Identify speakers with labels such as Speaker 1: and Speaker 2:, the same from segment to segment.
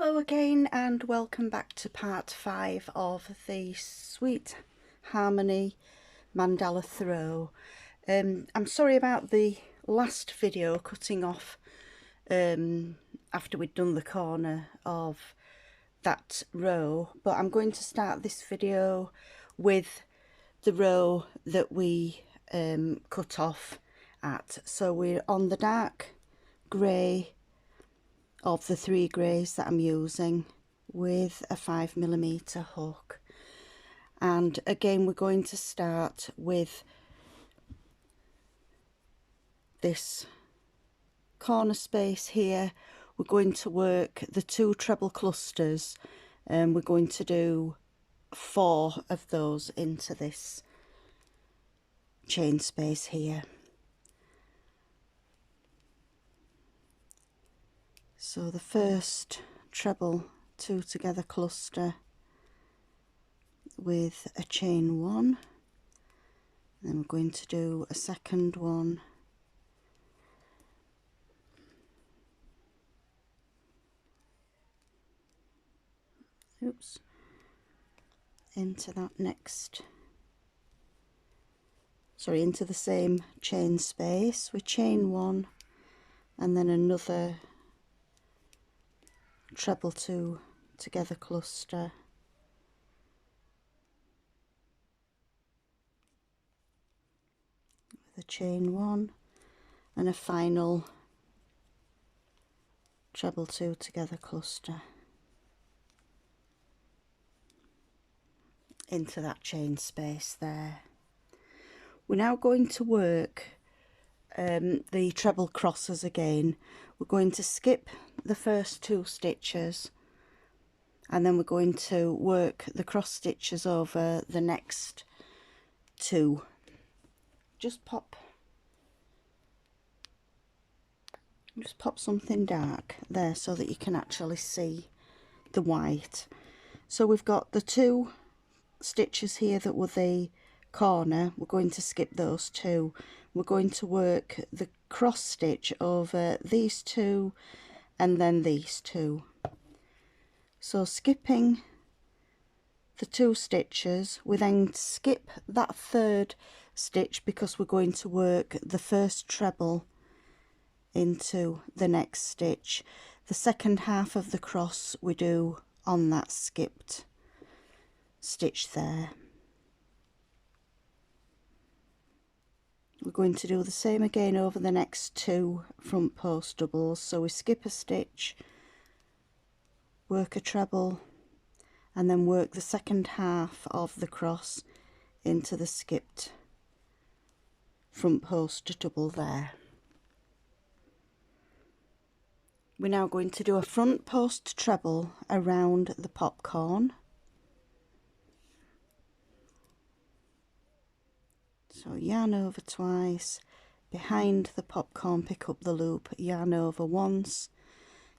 Speaker 1: Hello again and welcome back to part 5 of the Sweet Harmony Mandala Throw. I'm sorry about the last video cutting off after we'd done the corner of that row, but I'm going to start this video with the row that we cut off at. So we're on the dark grey of the 3 greys that I'm using with a 5mm hook, and again we're going to start with this corner space here. We're going to work the 2 treble clusters and we're going to do 4 of those into this chain space here. So the first treble 2 together cluster with a chain 1, then we're going to do a second one, into that next, into the same chain space with chain 1, and then another treble 2 together cluster with a chain 1 and a final treble 2 together cluster into that chain space there. We're now going to work the treble crosses again. We're going to skip the first 2 stitches and then we're going to work the cross stitches over the next 2. Just pop something dark there so that you can actually see the white. So we've got the 2 stitches here that were the corner. We're going to skip those 2. We're going to work the cross stitch over these 2 and then these 2. So skipping the 2 stitches, we then skip that 3rd stitch because we're going to work the first treble into the next stitch. The second half of the cross we do on that skipped stitch there. We're going to do the same again over the next 2 front post doubles. So we skip a stitch, work a treble, and then work the second half of the cross into the skipped front post double there. We're now going to do a front post treble around the popcorn. So yarn over twice, behind the popcorn pick up the loop, yarn over once,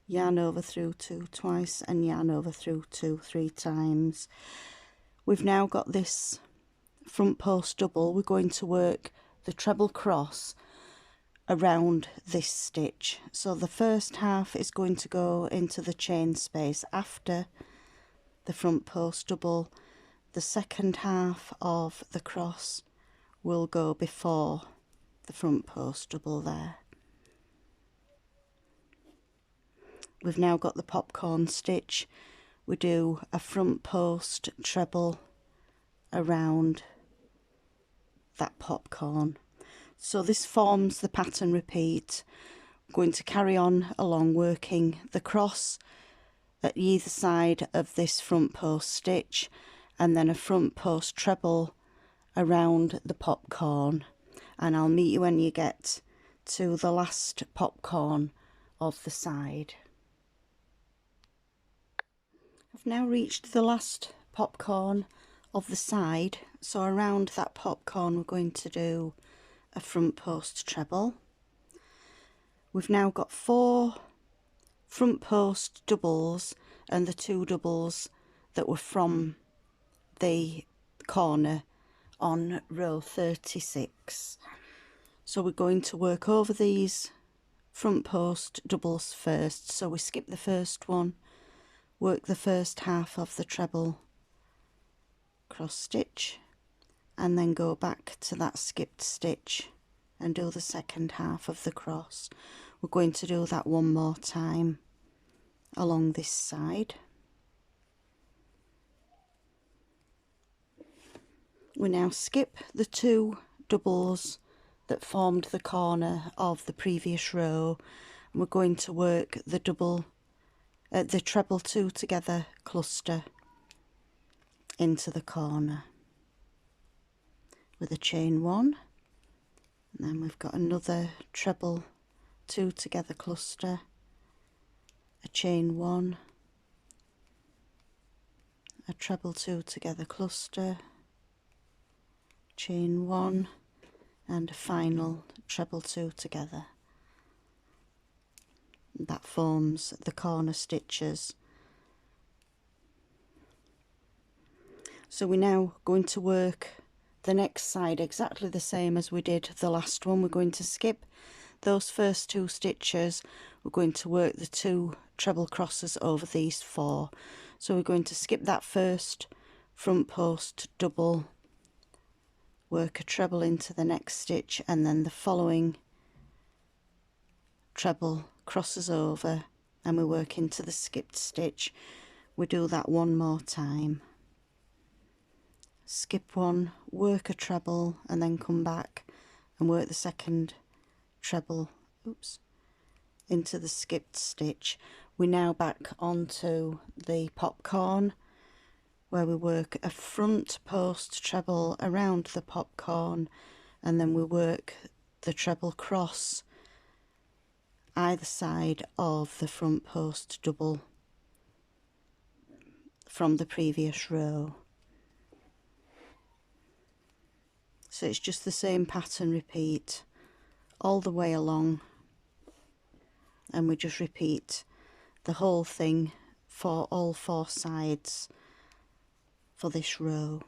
Speaker 1: yarn over through 2 twice, and yarn over through 2 3 times. We've now got this front post double. We're going to work the treble cross around this stitch. So the first half is going to go into the chain space after the front post double. The second half of the cross will go before the front post double there. We've now got the popcorn stitch. We do a front post treble around that popcorn. So this forms the pattern repeat. I'm going to carry on along working the cross at either side of this front post stitch and then a front post treble around the popcorn, and I'll meet you when you get to the last popcorn of the side. I've now reached the last popcorn of the side, so around that popcorn we're going to do a front post treble. We've now got 4 front post doubles and the 2 doubles that were from the corner on row 36. So we're going to work over these front post doubles first. So we skip the first one, work the first half of the treble cross stitch, and then go back to that skipped stitch and do the second half of the cross. We're going to do that one more time along this side. We now skip the 2 doubles that formed the corner of the previous row, and we're going to work the treble 2 together cluster into the corner with a chain 1, and then we've got another treble 2 together cluster, a chain 1, a treble 2 together cluster, chain 1, and a final treble 2 together. That forms the corner stitches. So we're now going to work the next side exactly the same as we did the last one. We're going to skip those first 2 stitches. We're going to work the 2 treble crosses over these 4. So we're going to skip that first front post double, work a treble into the next stitch, and then the following treble crosses over and we work into the skipped stitch. We do that one more time. Skip 1, work a treble, and then come back and work the second treble into the skipped stitch. We're now back onto the popcorn, where we work a front post treble around the popcorn, and then we work the treble cross either side of the front post double from the previous row. So it's just the same pattern, repeat all the way along, and we just repeat the whole thing for all 4 sides for this row.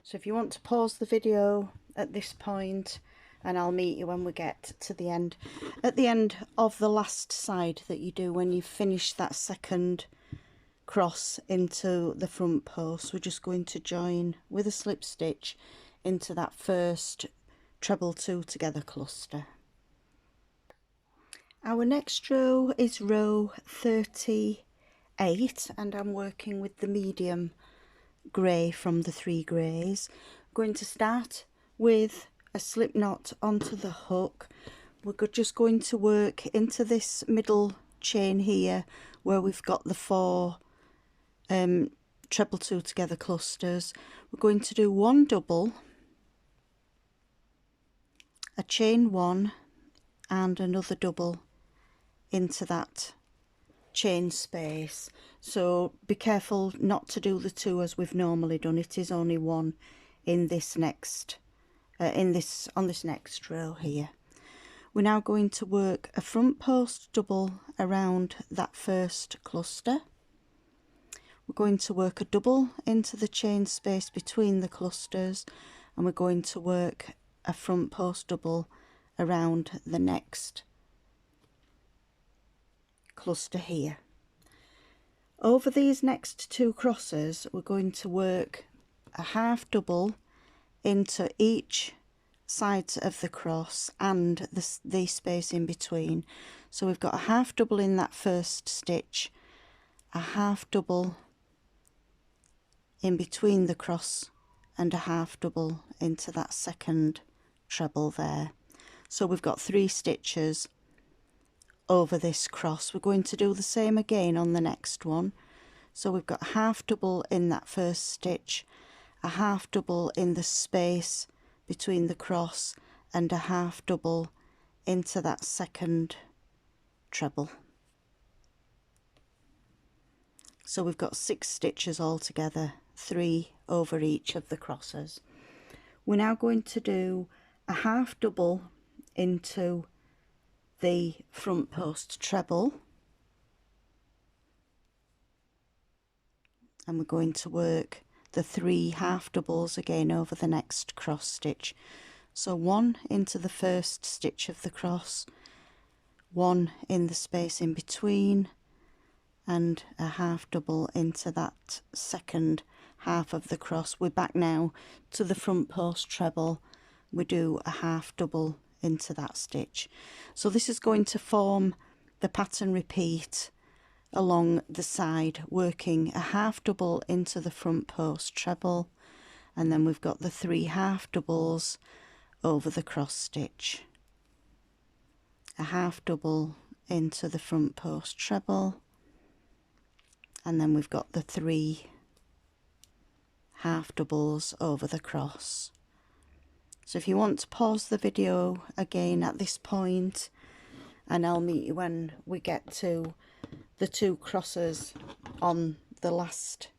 Speaker 1: So if you want to pause the video at this point, and I'll meet you when we get to the end. At the end of the last side that you do, when you finish that second cross into the front post, we're just going to join with a slip stitch into that first treble 2 together cluster. Our next row is row 38, and I'm working with the medium grey from the 3 greys. I'm going to start with a slip knot onto the hook. We're just going to work into this middle chain here where we've got the 4 treble 2 together clusters. We're going to do 1 double, a chain 1, and another double into that chain space. So be careful not to do the 2 as we've normally done. It is only 1 in this next on this next row here. We're now going to work a front post double around that first cluster. We're going to work a double into the chain space between the clusters, and we're going to work a front post double around the next cluster here. Over these next 2 crosses, we're going to work a half double into each side of the cross and the space in between. So we've got a half double in that first stitch, a half double in between the cross, and a half double into that second treble there. So we've got 3 stitches over this cross. We're going to do the same again on the next one. So we've got a half double in that first stitch, a half double in the space between the cross, and a half double into that second treble. So we've got 6 stitches all together, 3 over each of the crosses. We're now going to do a half double into the front post treble, and we're going to work the 3 half doubles again over the next cross stitch. So 1 into the first stitch of the cross, 1 in the space in between, and a half double into that second half of the cross. We're back now to the front post treble. We do a half double into that stitch. So this is going to form the pattern repeat along the side, working a half double into the front post treble, and then we've got the 3 half doubles over the cross stitch, a half double into the front post treble, and then we've got the 3 half doubles over the cross. So if you want to pause the video again at this point, and I'll meet you when we get to the 2 crosses on the last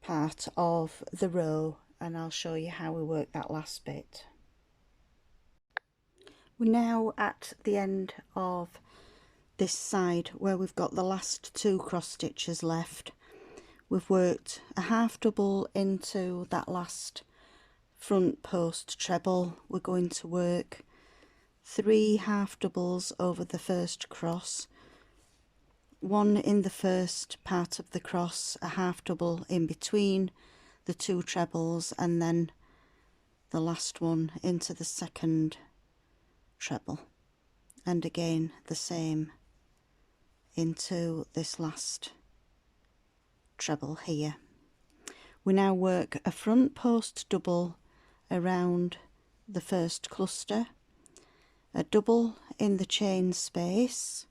Speaker 1: part of the row, and I'll show you how we work that last bit. We're now at the end of this side where we've got the last 2 cross stitches left. We've worked a half double into that last front post treble. We're going to work 3 half doubles over the first cross, 1 in the first part of the cross, a half double in between the 2 trebles, and then the last one into the second treble, and again the same into this last treble here. We now work a front post double around the first cluster, a double in the chain space,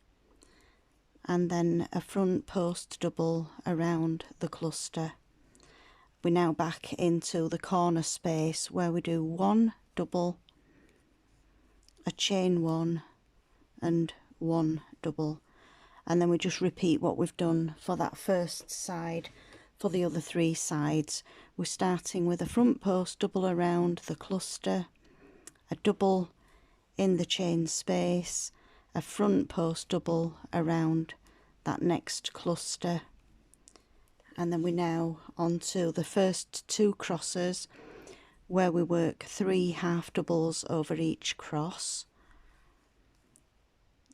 Speaker 1: and then a front post double around the cluster. We're now back into the corner space where we do 1 double, a chain 1, and 1 double, and then we just repeat what we've done for that first side for the other 3 sides. We're starting with a front post double around the cluster, a double in the chain space, a front post double around that next cluster, and then we're now on to the first 2 crosses where we work 3 half doubles over each cross,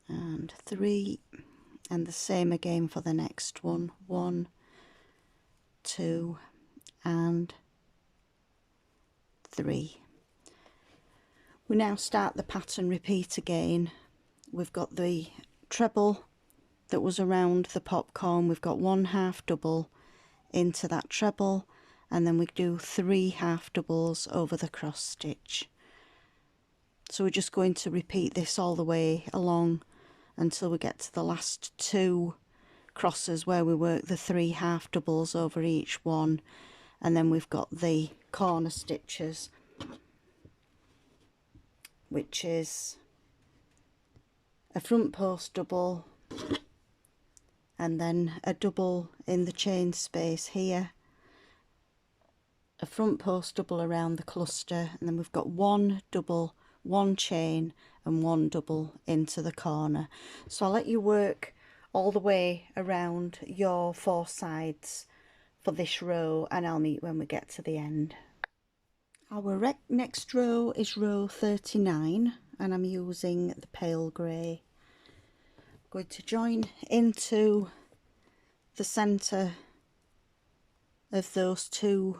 Speaker 1: and 3, and the same again for the next one, 1, 2, and 3. We now start the pattern repeat again. We've got the treble that was around the popcorn, we've got 1 half double into that treble, and then we do 3 half doubles over the cross stitch. So we're just going to repeat this all the way along until we get to the last 2 crosses where we work the 3 half doubles over each one, and then we've got the corner stitches, which is a front post double, and then a double in the chain space here, a front post double around the cluster, and then we've got 1 double, 1 chain, and 1 double into the corner. So I'll let you work all the way around your 4 sides for this row, and I'll meet when we get to the end. Our next row is row 39, and I'm using the pale grey. I'm going to join into the centre of those 2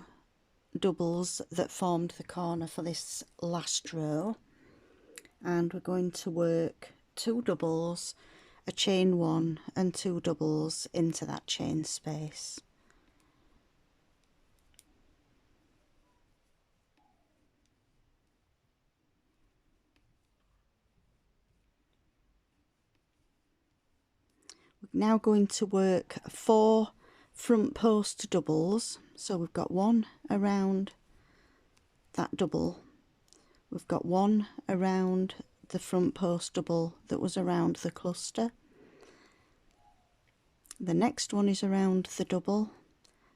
Speaker 1: doubles that formed the corner for this last row, and we're going to work 2 doubles, a chain 1, and 2 doubles into that chain space. We're now going to work 4 front post doubles. So we've got 1 around that double, we've got 1 around the front post double that was around the cluster, the next one is around the double,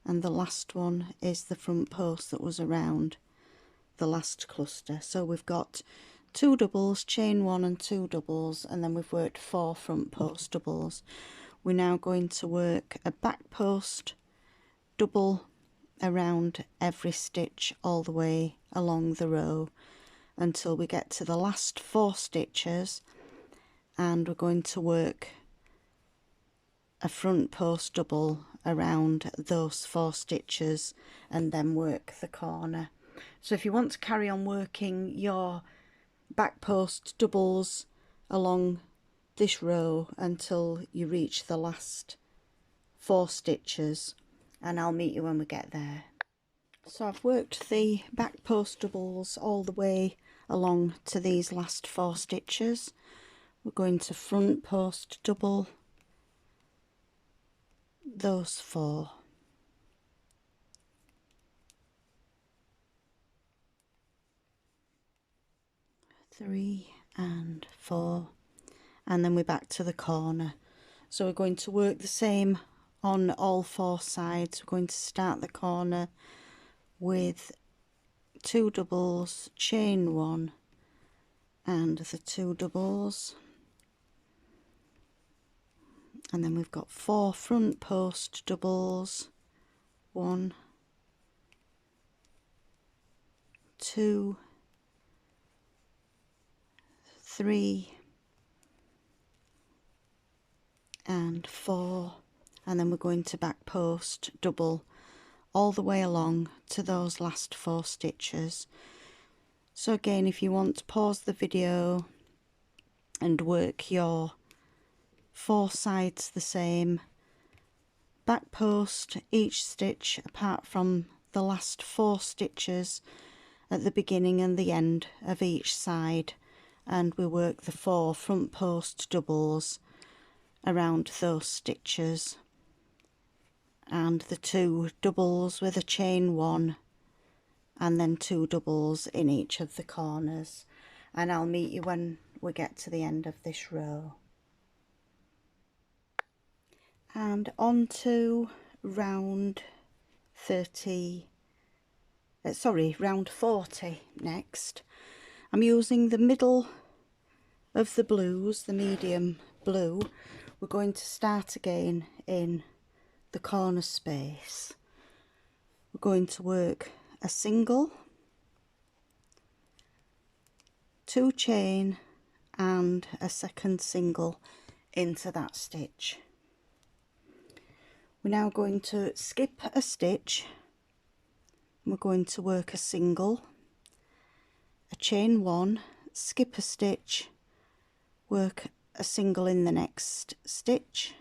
Speaker 1: and the last one is the front post that was around the last cluster. So we've got 2 doubles, chain 1 and 2 doubles, and then we've worked 4 front post doubles. We're now going to work a back post double around every stitch all the way along the row until we get to the last 4 stitches, and we're going to work a front post double around those 4 stitches and then work the corner. So if you want to carry on working your back post doubles along this row until you reach the last 4 stitches, and I'll meet you when we get there. So I've worked the back post doubles all the way along to these last 4 stitches. We're going to front post double those 4. Three and 4, and then we're back to the corner. So we're going to work the same on all 4 sides. We're going to start the corner with 2 doubles, chain 1 and the 2 doubles, and then we've got 4 front post doubles, 1, 2, 3 and 4, and then we're going to back post double all the way along to those last 4 stitches. So again, if you want to pause the video and work your 4 sides the same, back post each stitch apart from the last 4 stitches at the beginning and the end of each side, and we work the 4 front post doubles around those stitches and the 2 doubles with a chain 1 and then 2 doubles in each of the corners, and I'll meet you when we get to the end of this row. And on to round 40 next. I'm using the middle of the blues, the medium blue. We're going to start again in the corner space. We're going to work a single, 2 chain and a second single into that stitch. We're now going to skip a stitch. We're going to work a single, a chain 1, skip a stitch, work a single in the next stitch,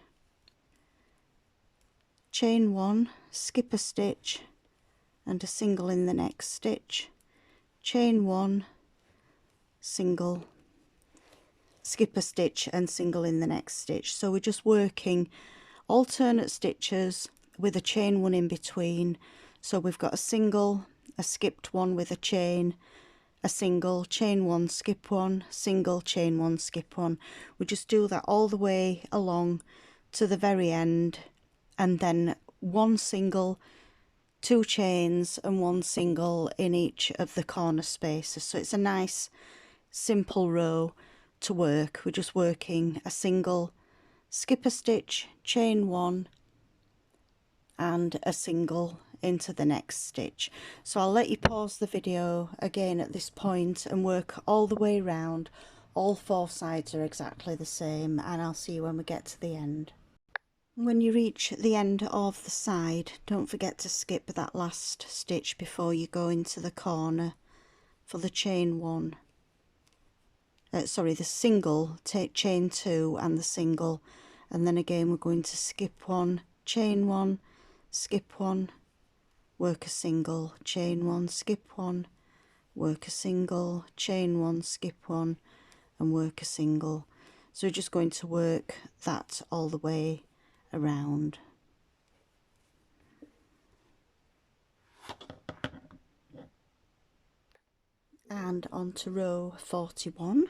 Speaker 1: chain 1, skip a stitch and a single in the next stitch, chain 1, single, skip a stitch and single in the next stitch. So we're just working alternate stitches with a chain 1 in between. So we've got a single, a skipped one with a chain, a single, chain 1, skip 1, single, chain 1, skip 1. We just do that all the way along to the very end, and then 1 single, 2 chains and 1 single in each of the corner spaces. So it's a nice simple row to work. We're just working a single, skip a stitch, chain 1 and a single into the next stitch. So I'll let you pause the video again at this point and work all the way around. All 4 sides are exactly the same, and I'll see you when we get to the end. When you reach the end of the side, don't forget to skip that last stitch before you go into the corner for the chain 1. The single, take chain 2 and the single, and then again we're going to skip 1, chain 1, skip 1, work a single, chain 1, skip 1, work a single, chain 1, skip 1 and work a single. So we're just going to work that all the way around. And on to row 41.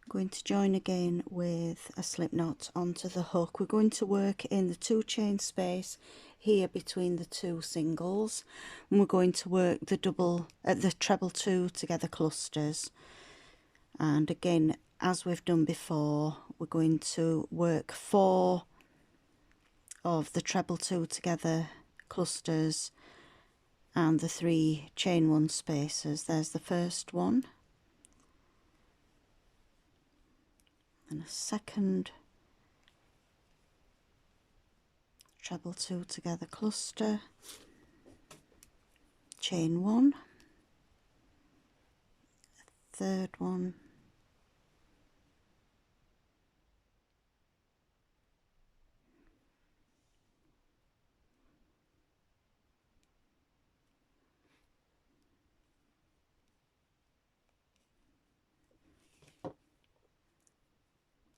Speaker 1: Going to join again with a slip knot onto the hook. We're going to work in the 2 chain space here between the 2 singles, and we're going to work the treble 2 together clusters. And again, as we've done before, we're going to work 4 of the treble 2 together clusters and the 3 chain 1 spaces. There's the first one, and a second treble 2 together cluster, chain 1, a third one,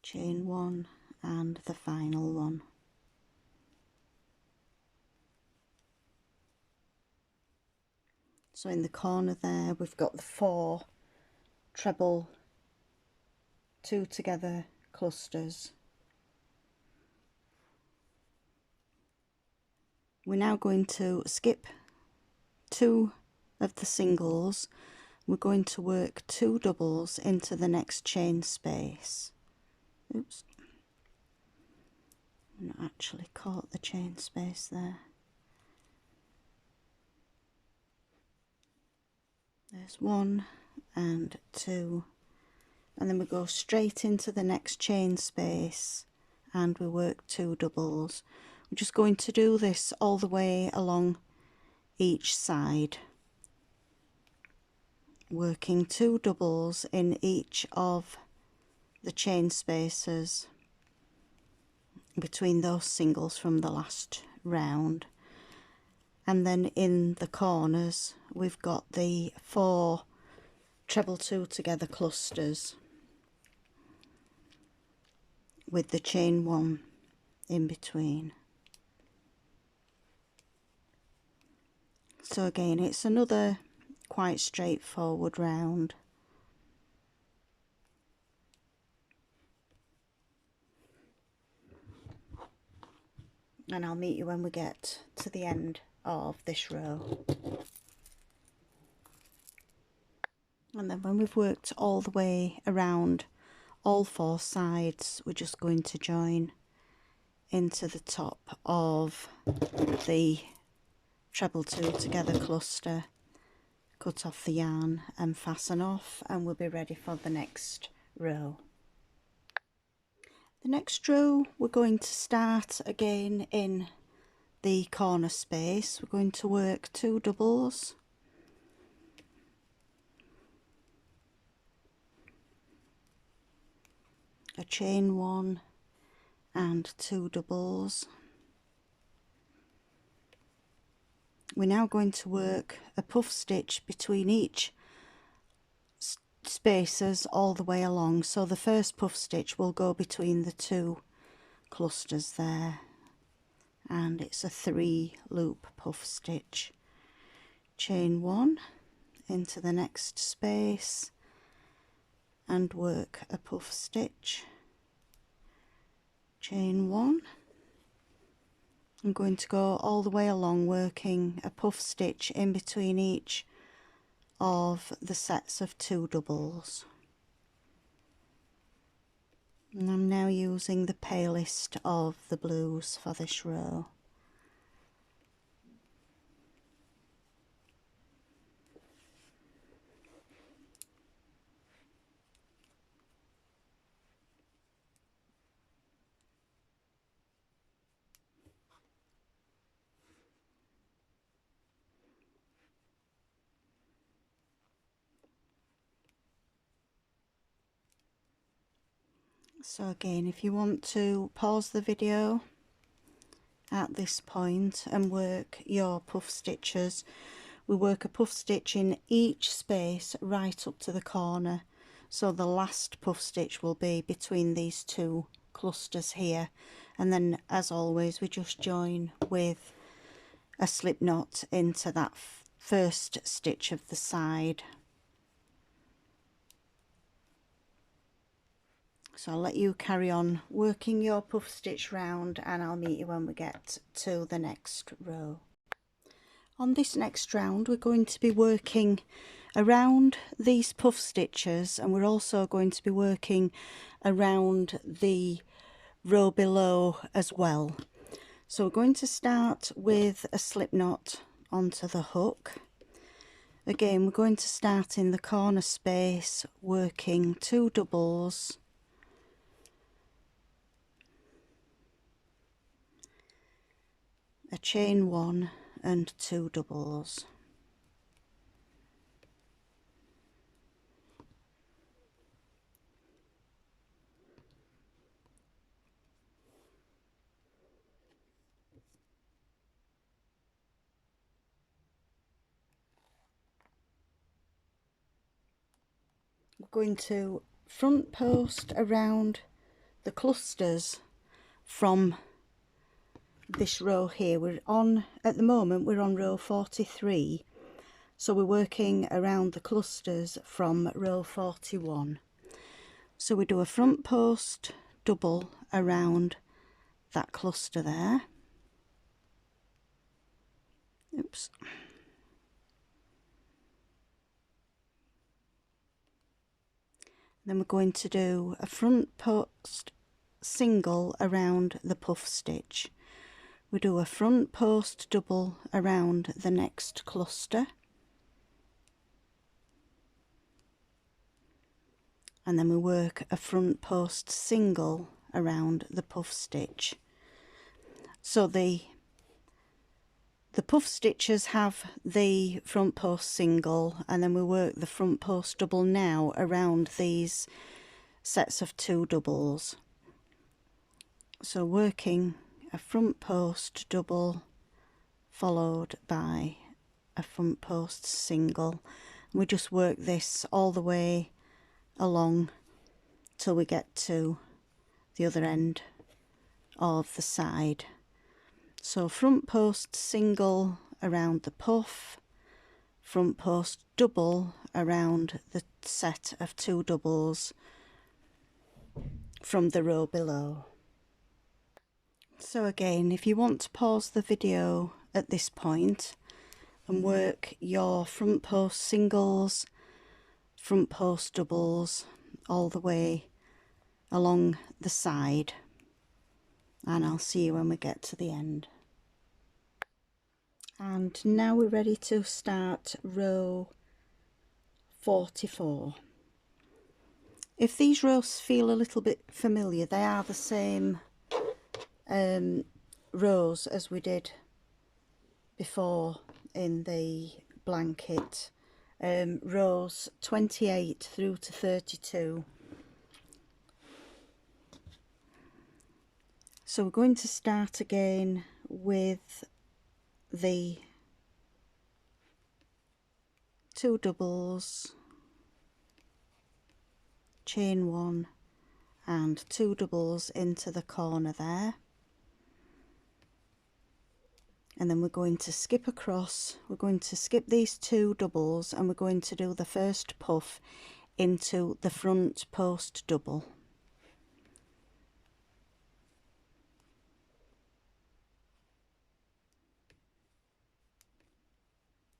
Speaker 1: chain 1, and the final one. So in the corner there we've got the 4 treble 2 together clusters. We're now going to skip 2 of the singles. We're going to work 2 doubles into the next chain space. Oops, I've not actually caught the chain space there. There's 1 and 2, and then we go straight into the next chain space and we work 2 doubles. We're just going to do this all the way along each side, working 2 doubles in each of the chain spaces between those singles from the last round. And then in the corners we've got the 4 treble 2 together clusters with the chain 1 in between. So again, it's another quite straightforward round. And I'll meet you when we get to the end of this row. And then when we've worked all the way around all 4 sides, we're just going to join into the top of the treble 2 together cluster, cut off the yarn and fasten off, and we'll be ready for the next row. The next row we're going to start again in the corner space. We're going to work 2 doubles, a chain 1 and 2 doubles. We're now going to work a puff stitch between each spaces all the way along. So the first puff stitch will go between the 2 clusters there, and it's a 3 loop puff stitch. Chain 1 into the next space and work a puff stitch, chain 1. I'm going to go all the way along working a puff stitch in between each of the sets of 2 doubles. And I'm now using the palest of the blues for this row. So again, if you want to pause the video at this point and work your puff stitches, we work a puff stitch in each space right up to the corner. So the last puff stitch will be between these 2 clusters here, and then as always we just join with a slip knot into that first stitch of the side. So I'll let you carry on working your puff stitch round, and I'll meet you when we get to the next row. On this next round we're going to be working around these puff stitches, and we're also going to be working around the row below as well. So we're going to start with a slip knot onto the hook. Again, we're going to start in the corner space, working 2 doubles, a chain 1 and 2 doubles. We're going to front post around the clusters from this row here. We're on, at the moment we're on row 43, so we're working around the clusters from row 41. So we do a front post double around that cluster there. Oops. Then we're going to do a front post single around the puff stitch. We do a front post double around the next cluster, and then we work a front post single around the puff stitch. So the puff stitches have the front post single, and then we work the front post double now around these sets of 2 doubles. So working a front post double followed by a front post single. We just work this all the way along till we get to the other end of the side. So front post single around the puff, front post double around the set of 2 doubles from the row below. So again, if you want to pause the video at this point and work your front post singles, front post doubles all the way along the side, and I'll see you when we get to the end. And now we're ready to start row 44. If these rows feel a little bit familiar, they are the same rows as we did before in the blanket, rows 28 through to 32. So we're going to start again with the 2 doubles, chain 1 and 2 doubles into the corner there, and then we're going to skip across. We're going to skip these 2 doubles and we're going to do the first puff into the front post double.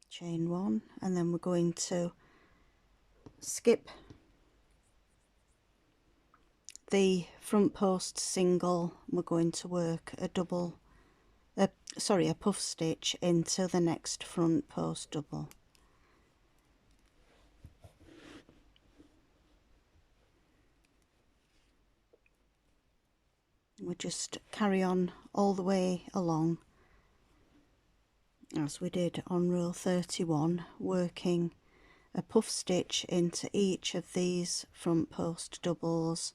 Speaker 1: Chain 1, and then we're going to skip the front post single. We're going to work a puff stitch into the next front post double. We just carry on all the way along as we did on row 31, working a puff stitch into each of these front post doubles.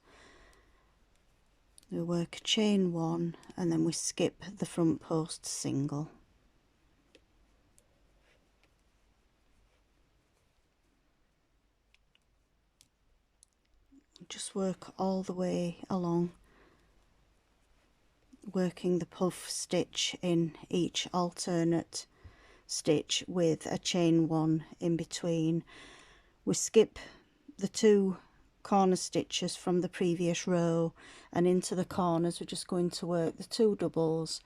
Speaker 1: We work a chain 1 and then we skip the front post single. Just work all the way along, working the puff stitch in each alternate stitch with a chain 1 in between. We skip the 2 corner stitches from the previous row, and into the corners we're just going to work the 2 doubles,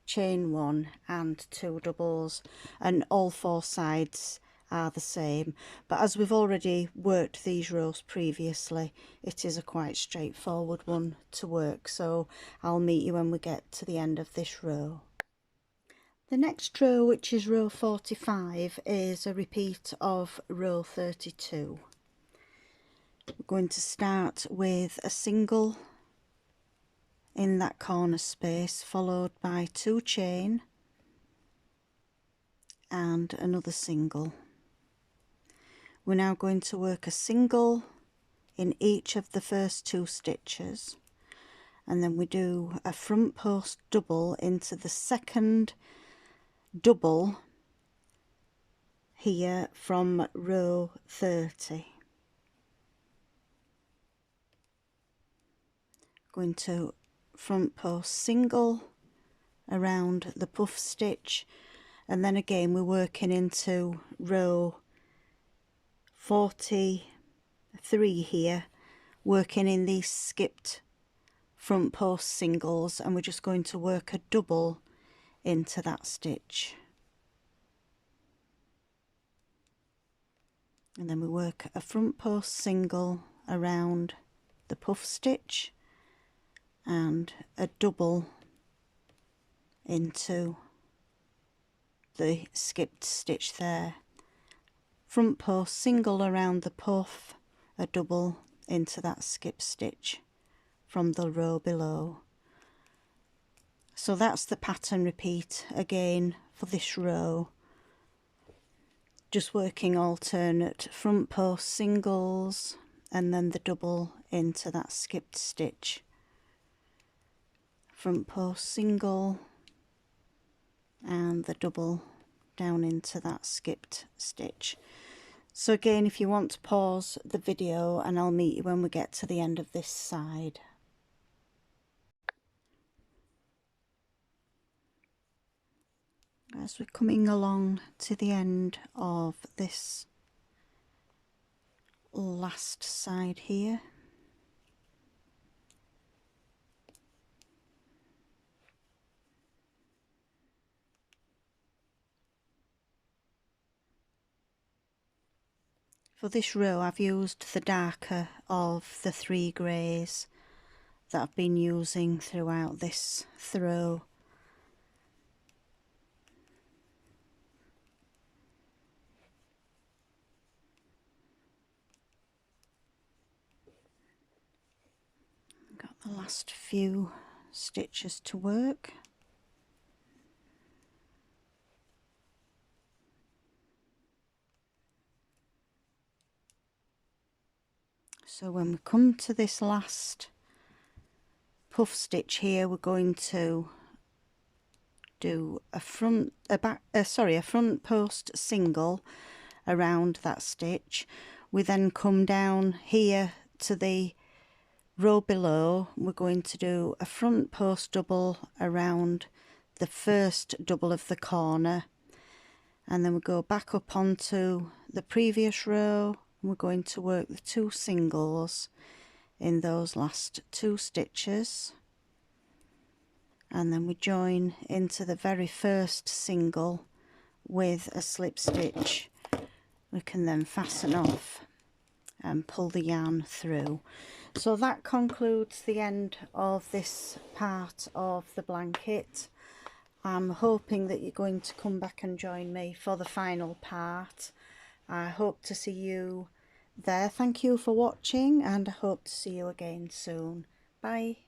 Speaker 1: chain 1 and 2 doubles, and all 4 sides are the same, but as we've already worked these rows previously, it is a quite straightforward one to work, so I'll meet you when we get to the end of this row. The next row, which is row 45, is a repeat of row 32. We're going to start with a single in that corner space, followed by 2 chain and another single. We're now going to work a single in each of the first 2 stitches, and then we do a front post double into the second double here from row 30. Going to front post single around the puff stitch, and then again we're working into row 43 here, working in these skipped front post singles, and we're just going to work a double into that stitch, and then we work a front post single around the puff stitch and a double into the skipped stitch there, front post single around the puff, a double into that skipped stitch from the row below. So that's the pattern repeat again for this row, just working alternate front post singles and then the double into that skipped stitch, front post single and the double down into that skipped stitch. So again, if you want to pause the video, and I'll meet you when we get to the end of this side. As we're coming along to the end of this last side here, for this row I've used the darker of the 3 greys that I've been using throughout this throw. Got the last few stitches to work. So when we come to this last puff stitch here, we're going to do a front post single around that stitch. We then come down here to the row below. We're going to do a front post double around the first double of the corner, and then we go back up onto the previous row. We're going to work the 2 singles in those last 2 stitches, and then we join into the very first single with a slip stitch. We can then fasten off and pull the yarn through. So that concludes the end of this part of the blanket. I'm hoping that you're going to come back and join me for the final part. I hope to see you there. Thank you for watching, and I hope to see you again soon. Bye.